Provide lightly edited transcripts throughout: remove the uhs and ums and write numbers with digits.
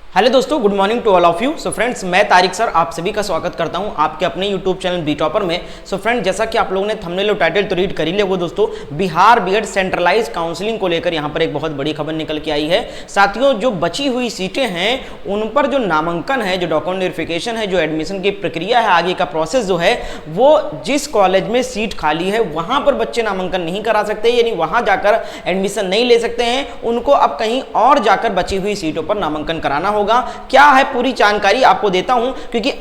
Hello दोस्तों, good morning to all of you. So friends, मैं Tariq sir आप सभी का स्वागत करता हूं आपके अपने यूट्यूब चैनल बी टॉपर में। सो फ्रेंड्स, जैसा कि आप लोगों ने थंबनेल और टाइटल तो रीड कर ही लिया वो दोस्तों, बिहार बीएड सेंट्रलाइज काउंसलिंग को लेकर यहां पर एक बहुत बड़ी खबर निकल के आई है। साथियों, जो बची हुई सीटें हैं उन पर जो नामांकन है, जो डॉक्यूमेंट वेरिफिकेशन है, जो एडमिशन की प्रक्रिया है, आगे का प्रोसेस जो है वो जिस कॉलेज में सीट खाली है वहां पर बच्चे नामांकन नहीं करा सकते, यानी वहां जाकर एडमिशन नहीं ले सकते हैं। उनको अब कहीं और जाकर बची हुई सीटों पर नामांकन कराना होगा। क्या है पूरी जानकारी आपको देता हूं, क्योंकि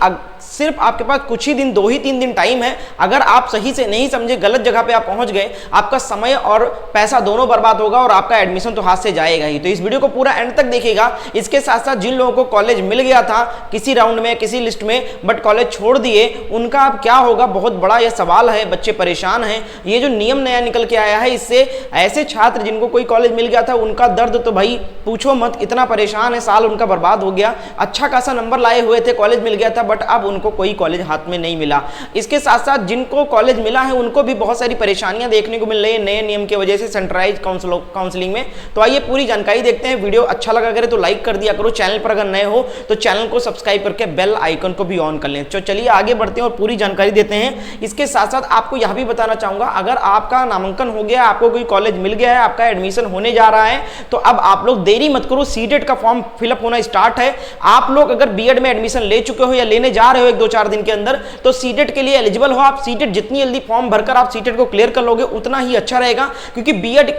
सिर्फ आपके पास कुछ ही दिन, 2-3 दिन टाइम है। अगर आप सही से नहीं समझे, गलत जगह पे आप पहुंच गए, आपका समय और पैसा दोनों बर्बाद होगा और आपका एडमिशन तो हाथ से जाएगा ही। तो इस वीडियो को पूरा एंड तक देखिएगा। इसके साथ साथ जिन लोगों को कॉलेज मिल गया था किसी राउंड में, किसी लिस्ट में, बट कॉलेज छोड़ दिए, उनका अब क्या होगा, बहुत बड़ा यह सवाल है। बच्चे परेशान हैं। ये जो नियम नया निकल के आया है, इससे ऐसे छात्र जिनको कोई कॉलेज मिल गया था उनका दर्द तो भाई पूछो मत, इतना परेशान है, साल उनका बर्बाद हो गया। अच्छा खासा नंबर लाए हुए थे, कॉलेज मिल गया था, बट अब उनको कोई कॉलेज हाथ में नहीं मिला। इसके साथ साथ जिनको कॉलेज मिला है उनको भी बहुत सारी परेशानियां देखने को मिल रही है नए नियम की वजह से सेंट्रलाइज काउंसलिंग में। तो आइए पूरी जानकारी देखते हैं। वीडियो अच्छा लगा करे तो लाइक कर दिया करो। चैनल पर अगर नए हो तो चैनल को सब्सक्राइब करके बेल आइकन को भी ऑन कर लें। तो चलिए आगे बढ़ते हैं और पूरी जानकारी देते हैं। इसके साथ साथ आपको यह भी बताना चाहूंगा, अगर आपका नामांकन हो गया, आपको कोई कॉलेज मिल गया है, आपका एडमिशन होने जा रहा है, तो अब आप लोग देरी मत करो। सीटेट का फॉर्म फिलअप होना स्टार्ट है। आप लोग अगर बीएड में एडमिशन ले चुके हो या लेने जा रहे हो 1-2-4 दिन के अंदर, तो सीटेट के लिए एलिजिबल हो। आप सीटेट जितनी जल्दी फॉर्म भरकर आप सीटेट को क्लियर कर लोगे उतना ही अच्छा रहेगा, क्योंकि बीएड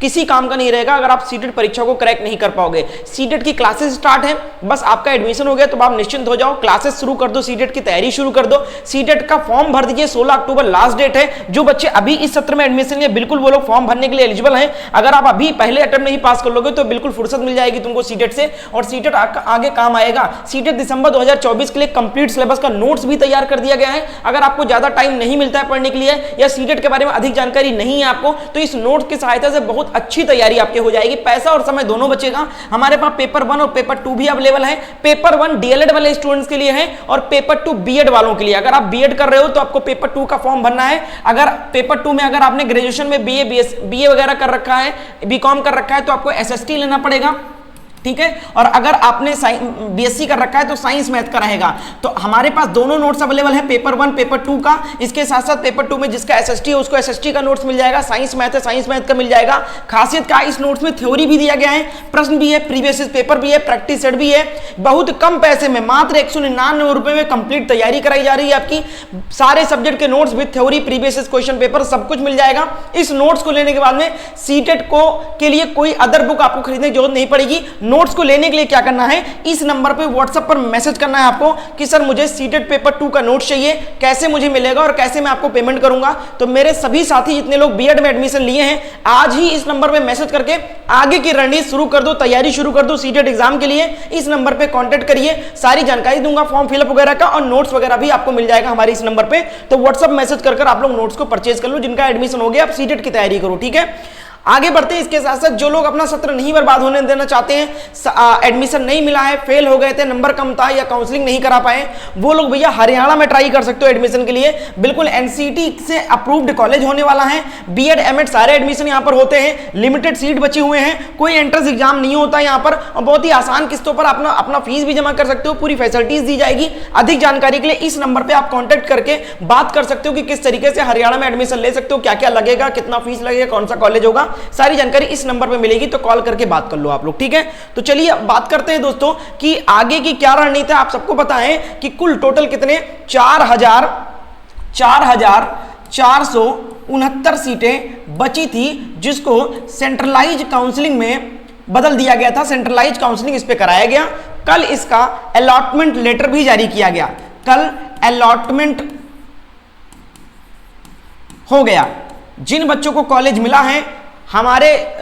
किसी काम का नहीं रहेगा अगर आप सीटेट परीक्षा को क्रैक नहीं कर पाओगे। सीटेट की क्लासेस स्टार्ट है, बस आपका एडमिशन हो गया तो आप निश्चिंत हो जाओ। क्लासेस शुरू कर दो, सीटेट की तैयारी शुरू कर दो। सीटेट का फॉर्म भर दीजिए, 16 अक्टूबर लास्ट डेट है। जो बच्चे अभी इस सत्र में एडमिशन लिए, बिल्कुल वो लोग फॉर्म भरने के लिए एलिजिबल हैं। अगर आप अभी पहले अटेम्प्ट नहीं पास कर लोगे तो बिल्कुल फुर्सत मिल जाएगी तुमको सीटेट से, और सीटेट आगे काम आएगा। सीटेट दिसंबर 2024 के लिए कंप्लीट सिलेबस का नोट्स भी तैयार कर दिया गया है। अगर आपको ज्यादा टाइम नहीं मिलता है पढ़ने के लिए या सीटेट के बारे में अधिक जानकारी नहीं है आपको, तो इस नोट्स की सहायता से बहुत अच्छी तैयारी आपके हो जाएगी। पैसा और समय दोनों बचेगा। हमारे पास पेपर 1 और पेपर 2 भी अवेलेबल है। पेपर 1 डीएलएड वाले स्टूडेंट्स के लिए है और पेपर 2 बीएड वालों के लिए। अगर आप बीएड कर रहे हो तो आपको पेपर 2 का फॉर्म भरना है। अगर पेपर 2 में अगर आपने ग्रेजुएशन में बीए वगैरह कर रखा है, बीकॉम कर रखा है, तो आपको एसएसटी लेना पड़ेगा, ठीक है। और अगर आपने बीएससी कर रखा है तो साइंस मैथ का रहेगा। तो हमारे पास दोनों नोट्स अवेलेबल है, पेपर 1 पेपर 2 का। इसके साथ साथ पेपर 2 में जिसका एसएसटी है उसको एसएसटी का नोट्स मिल जाएगा, साइंस मैथ है साइंस मैथ का मिल जाएगा। खासियत क्या, इस नोट्स में थ्योरी भी दिया गया है, प्रश्न भी है, प्रीवियस पेपर भी है, प्रैक्टिस सेट भी है। बहुत कम पैसे में, मात्र 199 रुपए में कंप्लीट तैयारी कराई जा रही है आपकी। सारे सब्जेक्ट के notes with theory, previous question paper सब कुछ मिल जाएगा। इस नोट्स को लेने के बाद में सीटेट को के लिए कोई अदर बुक आपको खरीदने की जरूरत नहीं पड़ेगी। नोट्स को लेने के लिए क्या करना है, इस नंबर पे व्हाट्सएप पर मैसेज करना है आपको कि सर मुझे सीटेट पेपर 2 का नोट चाहिए, कैसे मुझे मिलेगा और कैसे मैं आपको पेमेंट करूंगा। तो मेरे सभी साथी जितने लोग बीएड में एडमिशन लिए हैं, आज ही इस नंबर पे मैसेज करके आगे की रणनीति शुरू कर दो, तैयारी शुरू कर दो सीटेट एग्जाम के लिए। इस नंबर पे कांटेक्ट करिए, सारी जानकारी दूंगा फॉर्म फिलअप वगैरह का, और नोट्स वगैरह भी आपको मिल जाएगा हमारे इस नंबर पे। तो व्हाट्सएप मैसेज कर आप लोग नोट्स को परचेज कर लो। जिनका एडमिशन हो गया, आप सीटेट की तैयारी करो, ठीक है। आगे बढ़ते हैं। इसके साथ साथ जो लोग अपना सत्र नहीं बर्बाद होने देना चाहते हैं, एडमिशन नहीं मिला है, फेल हो गए थे, नंबर कम था या काउंसलिंग नहीं करा पाए, वो लोग भैया हरियाणा में ट्राई कर सकते हो एडमिशन के लिए। बिल्कुल एनसीटी से अप्रूव्ड कॉलेज होने वाला है। बीएड एमएड सारे एडमिशन यहाँ पर होते हैं। लिमिटेड सीट बचे हुए हैं, कोई एंट्रेंस एग्जाम नहीं होता यहाँ पर, और बहुत ही आसान किस्तों पर अपना फीस भी जमा कर सकते हो। पूरी फैसिलिटीज दी जाएगी। अधिक जानकारी के लिए इस नंबर पर आप कॉन्टेक्ट करके बात कर सकते हो कि किस तरीके से हरियाणा में एडमिशन ले सकते हो, क्या क्या लगेगा, कितना फीस लगेगा, कौन सा कॉलेज होगा, सारी जानकारी इस नंबर पे मिलेगी। तो कॉल करके बात कर लो आप लोग, ठीक है। तो चलिए अब बात करते हैं दोस्तों कि आगे की क्या रणनीति है। आप सबको पता है कि कुल टोटल कितने 4,469 सीटें बची थी, जिसको सेंट्रलाइज काउंसलिंग में बदल दिया गया था। सेंट्रलाइज काउंसलिंग इस पे कराया गया। कल इसका अलॉटमेंट लेटर भी जारी किया गया। कल अलॉटमेंट हो गया। जिन बच्चों को कॉलेज मिला है, हमारे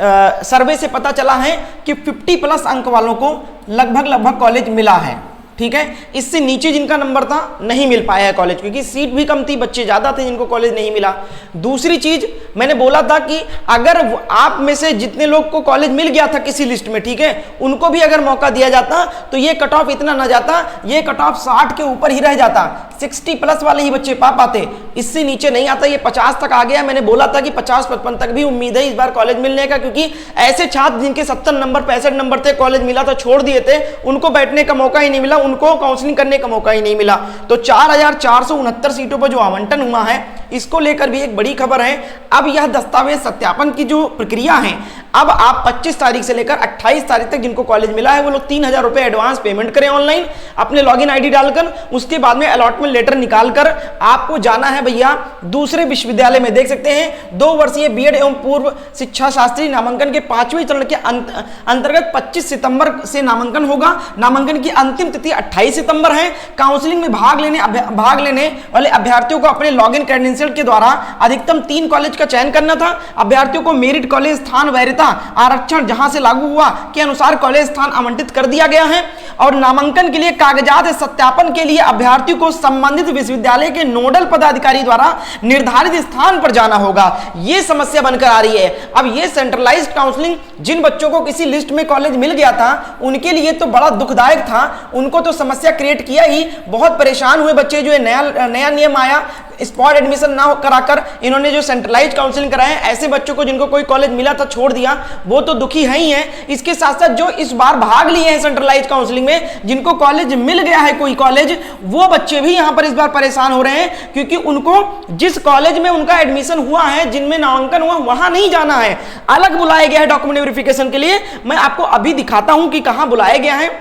सर्वे से पता चला है कि 50+ अंक वालों को लगभग कॉलेज मिला है, ठीक है। इससे नीचे जिनका नंबर था नहीं मिल पाया है कॉलेज, क्योंकि सीट भी कम थी, बच्चे ज्यादा थे जिनको कॉलेज नहीं मिला। दूसरी चीज, मैंने बोला था कि अगर आप में से जितने लोग को कॉलेज मिल गया था किसी लिस्ट में, ठीक है, उनको भी अगर मौका दिया जाता तो ये कट ऑफ इतना ना जाता, ये कट ऑफ 60 के ऊपर ही रह जाता, 60 प्लस वाले ही बच्चे पा पाते, इससे नीचे नहीं आता। ये 50 तक आ गया। मैंने बोला था कि 50-55 तक भी उम्मीद है इस बार कॉलेज मिलने का, क्योंकि ऐसे छात्र जिनके 70 नंबर 65 नंबर थे, कॉलेज मिला था छोड़ दिए थे, उनको बैठने का मौका ही नहीं मिला, उनको काउंसलिंग करने का मौका ही नहीं मिला। तो 4469 सीटों पर जो आवंटन हुआ है, इसको लेकर भी एक बड़ी खबर है। अब यह दस्तावेज सत्यापन की जो प्रक्रिया है, अब आप 25 तारीख से लेकर 28 तारीख तक जिनको कॉलेज मिला है वो लोग 3000 रुपए एडवांस पेमेंट करें ऑनलाइन अपने लॉगिन आईडी डालकर। उसके बाद में अलॉटमेंट लेटर निकालकर आपको जाना है भैया दूसरे विश्वविद्यालय में। देख सकते हैं 2 वर्षीय बीएड एवं पूर्व शिक्षा शास्त्री नामांकन के 5वें चरण के अंतर्गत 25 सितंबर से नामांकन होगा। नामांकन की अंतिम तिथि 28 सितंबर है। काउंसलिंग में भाग लेने वाले अभ्यर्थियों को अपने लॉगिन क्रेडेंशियल के द्वारा अधिकतम 3 कॉलेज का चयन करना था। अभ्यर्थियों को मेरिट कॉलेज स्थान वैरिता आरक्षण जहां से लागू हुआ के अनुसार कॉलेज स्थान आवंटित कर दिया गया है। और नामांकन के लिए कागजात सत्यापन के लिए अभ्यर्थियों को संबंधित विश्वविद्यालय के नोडल पदाधिकारी द्वारा निर्धारित स्थान पर जाना होगा। यह समस्या बनकर आ रही है। अब यह सेंट्रलाइज्ड काउंसलिंग जिन बच्चों को किसी लिस्ट में कॉलेज मिल गया था उनके लिए तो बड़ा दुखदायक था, उनको तो समस्या क्रिएट किया ही। बहुत परेशान हुए बच्चे जो नया नियम आया, स्पॉट एडमिशन ना कराकर इन्होंने जो सेंट्रलाइज्ड काउंसलिंग कराया, ऐसे बच्चों को जिनको कोई कॉलेज मिला था छोड़ दिया, वो तो दुखी है ही है। इसके साथ साथ जो इस बार भाग लिए हैं सेंट्रलाइज्ड काउंसलिंग में, जिनको कॉलेज मिल गया है कोई कॉलेज, वो बच्चे भी यहां पर इस बार परेशान हो रहे हैं, क्योंकि उनको जिस कॉलेज में उनका एडमिशन हुआ है, जिनमें नामांकन हुआ, वहां नहीं जाना है, अलग बुलाया गया है डॉक्यूमेंट वेरिफिकेशन के लिए। मैं आपको अभी दिखाता हूं कि कहां बुलाया गया है,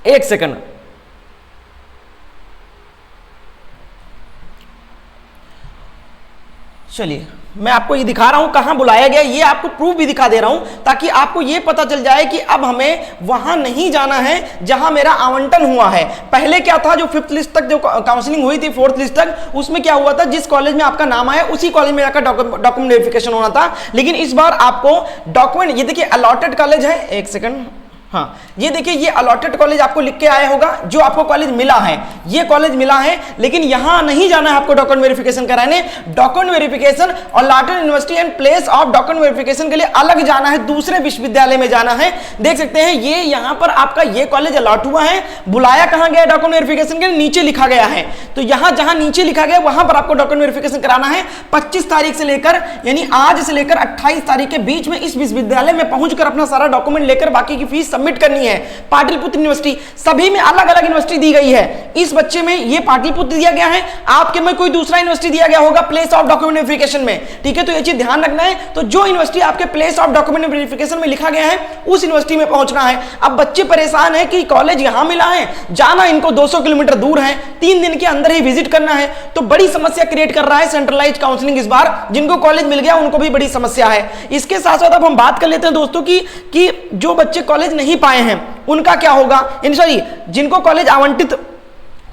एक सेकंड। चलिए मैं आपको ये दिखा रहा हूं कहां बुलाया गया, ये आपको प्रूफ भी दिखा दे रहा हूं ताकि आपको ये पता चल जाए कि अब हमें वहां नहीं जाना है जहां मेरा आवंटन हुआ है। पहले क्या था, जो 5th लिस्ट तक जो काउंसलिंग हुई थी, 4th लिस्ट तक, उसमें क्या हुआ था, जिस कॉलेज में आपका नाम आया उसी कॉलेज में जाकर डॉक्यूमेंट वेरिफिकेशन होना था। लेकिन इस बार आपको डॉक्यूमेंट, ये देखिए अलॉटेड कॉलेज है, एक सेकंड, हाँ ये देखिए ये अलॉटेड कॉलेज आपको लिख के आया होगा, जो आपको कॉलेज मिला है, ये कॉलेज मिला है। लेकिन यहां नहीं जाना है आपको डॉक्यूमेंट वेरिफिकेशन कराने। डॉक्यूमेंट वेरिफिकेशन और allotted university and place of document verification के लिए अलग जाना है, दूसरे विश्वविद्यालय में जाना है। देख सकते हैं ये यहां पर आपका ये कॉलेज अलॉट हुआ है, बुलाया कहां गया डॉक्यूमेंट वेरिफिकेशन के, नीचे लिखा गया है। तो यहां जहां नीचे लिखा गया वहां पर आपको डॉक्यूमेंट वेरिफिकेशन कराना है। 25 तारीख से लेकर, यानी आज से लेकर 28 तारीख के बीच में इस विश्वविद्यालय में पहुंचकर अपना सारा डॉक्यूमेंट लेकर बाकी की फीस सबमिट करनी है। पाटलिपुत्र यूनिवर्सिटी, सभी में अलग अलग यूनिवर्सिटी दी गई है। इस बच्चे में ये पाटलिपुत्र दिया गया है, आपके में कोई दूसरा यूनिवर्सिटी दिया गया होगा प्लेस ऑफ डॉक्यूमेंट वेरिफिकेशन में, ठीक है। तो ये चीज ध्यान रखना है। तो जो यूनिवर्सिटी आपके प्लेस ऑफ डॉक्यूमेंट वेरिफिकेशन में लिखा गया है उस यूनिवर्सिटी में पहुंचना है। अब बच्चे परेशान है कि कॉलेज यहां मिला है, जाना इनको 200 किलोमीटर दूर है, 3 दिन के अंदर ही विजिट करना है। तो बड़ी समस्या क्रिएट कर रहा है सेंट्रलाइज्ड काउंसलिंग इस बार। जिनको कॉलेज मिल गया उनको भी बड़ी समस्या है। इसके साथ साथ अब हम बात कर लेते हैं दोस्तों कि जो बच्चे कॉलेज नहीं पाए हैं उनका क्या होगा। सॉरी, जिनको कॉलेज आवंटित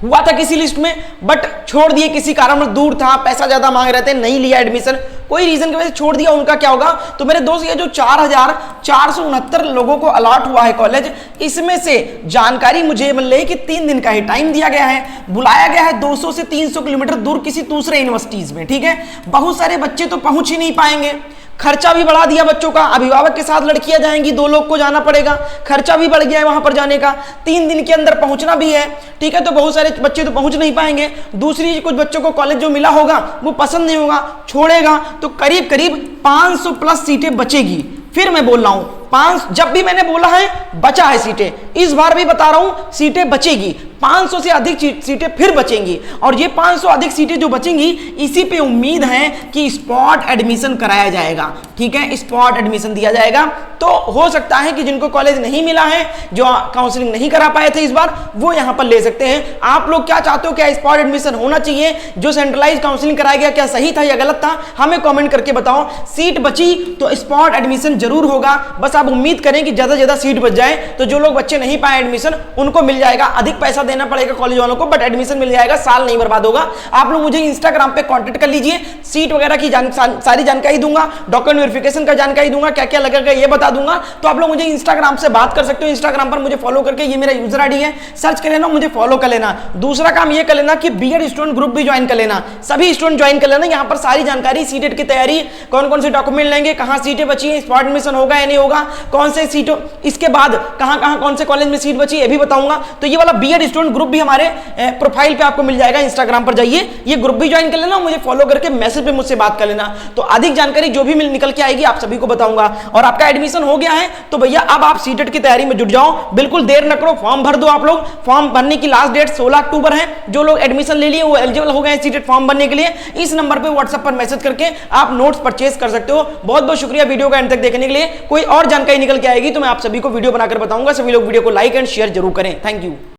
हुआ था किसी लिस्ट में बट छोड़ दिए, किसी कारण दूर था, पैसा ज्यादा मांग रहे थे, नहीं लिया एडमिशन, कोई रीजन की वजह से छोड़ दिया, उनका क्या होगा। तो मेरे दोस्त ये जो 4469 लोगों को अलॉट हुआ है कॉलेज, इसमें से जानकारी मुझे मिल रही है कि 3 दिन का ही टाइम दिया गया है, बुलाया गया है 200 से 300 किलोमीटर दूर किसी दूसरे यूनिवर्सिटीज में, ठीक है। बहुत सारे बच्चे तो पहुंच ही नहीं पाएंगे, खर्चा भी बढ़ा दिया बच्चों का, अभिभावक के साथ लड़कियां जाएंगी, 2 लोग को जाना पड़ेगा, खर्चा भी बढ़ गया है वहां पर जाने का, 3 दिन के अंदर पहुंचना भी है, ठीक है। तो बहुत सारे बच्चे तो पहुंच नहीं पाएंगे। दूसरी, कुछ बच्चों को कॉलेज जो मिला होगा वो पसंद नहीं होगा, छोड़ेगा, तो करीब करीब 500 प्लस सीटें बचेगी। फिर मैं बोल रहा हूं 5, जब भी मैंने बोला है बचा है सीटें, इस बार भी बता रहा हूं सीटें बचेगी, 500 से अधिक सीटें फिर बचेंगी। और ये 500 अधिक सीटें जो बचेंगी, इसी पे उम्मीद है कि स्पॉट एडमिशन कराया जाएगा, ठीक है, स्पॉट एडमिशन दिया जाएगा। तो हो सकता है कि जिनको कॉलेज नहीं मिला है, जो काउंसलिंग नहीं करा पाए थे इस बार, वो यहां पर ले सकते हैं। आप लोग क्या चाहते हो, क्या स्पॉट एडमिशन होना चाहिए? जो सेंट्रलाइज काउंसलिंग कराया गया क्या सही था या गलत था, हमें कमेंट करके बताओ। सीट बची तो स्पॉट एडमिशन जरूर होगा, बस आप उम्मीद करें कि ज्यादा से ज्यादा सीट बच जाए, तो जो लोग बच्चे नहीं पाए एडमिशन उनको मिल जाएगा। अधिक पैसा देना पड़ेगा कॉलेज वालों को, बट एडमिशन मिल जाएगा, साल नहीं बर्बाद होगा। आप लोग मुझे इंस्टाग्राम पे कांटेक्ट कर लीजिए, सीट वगैरह की सारी जानकारी दूंगा, डॉक्यूमेंट वेरिफिकेशन का जानकारी दूंगा, क्या क्या लगेगा ये बता दूंगा। तो आप लोग मुझे इंस्टाग्राम से बात कर सकते हो, इंस्टाग्राम पर मुझे फॉलो करके, ये मेरा यूजर आईडी है, सर्च कर लेना, मुझे फॉलो कर लेना। दूसरा काम ये कर लेना कि बीएड स्टूडेंट ग्रुप भी ज्वाइन कर लेना, सभी स्टूडेंट ज्वाइन कर लेना। यहाँ पर सारी जानकारी, सीटेट की तैयारी, कौन कौन से डॉक्यूमेंट लेंगे, कहां सीटें बची हैं, स्पॉट एडमिशन होगा या नहीं होगा, कौन से सीटों, इसके बाद कहां कौन से कॉलेज में सीट बची ये भी बताऊंगा। तो ये वाला बीएड स्टूडेंट ग्रुप भी हमारे प्रोफाइल पे आपको मिल जाएगा, इंस्टाग्राम पर जाइए, ये ग्रुप भी ज्वाइन कर लेना, मुझे फॉलो करके मैसेज पे मुझसे बात कर लेना। तो अधिक जानकारी जो भी निकल के आएगी आप सभी को बताऊंगा। और आपका एडमिशन हो गया है तो भैया अब आप सीटेट की तैयारी में जुट जाओ, बिल्कुल देर न करो, फॉर्म भर दो। आप लोग फॉर्म भरने की लास्ट डेट 16 अक्टूबर है। जो लोग एडमिशन ले लिए वो एलिजिबल हो गए हैं सीटेट फॉर्म भरने के लिए। इस नंबर पे व्हाट्सएप पर मैसेज करके आप नोट्स परचेज कर सकते हो। बहुत बहुत शुक्रिया वीडियो का एंड तक देखने के लिए। कोई और जानकारी निकल के आएगी तो मैं आप सभी को वीडियो बनाकर बताऊंगा। सभी लोग वीडियो को लाइक एंड शेयर जरूर करें। Thank you.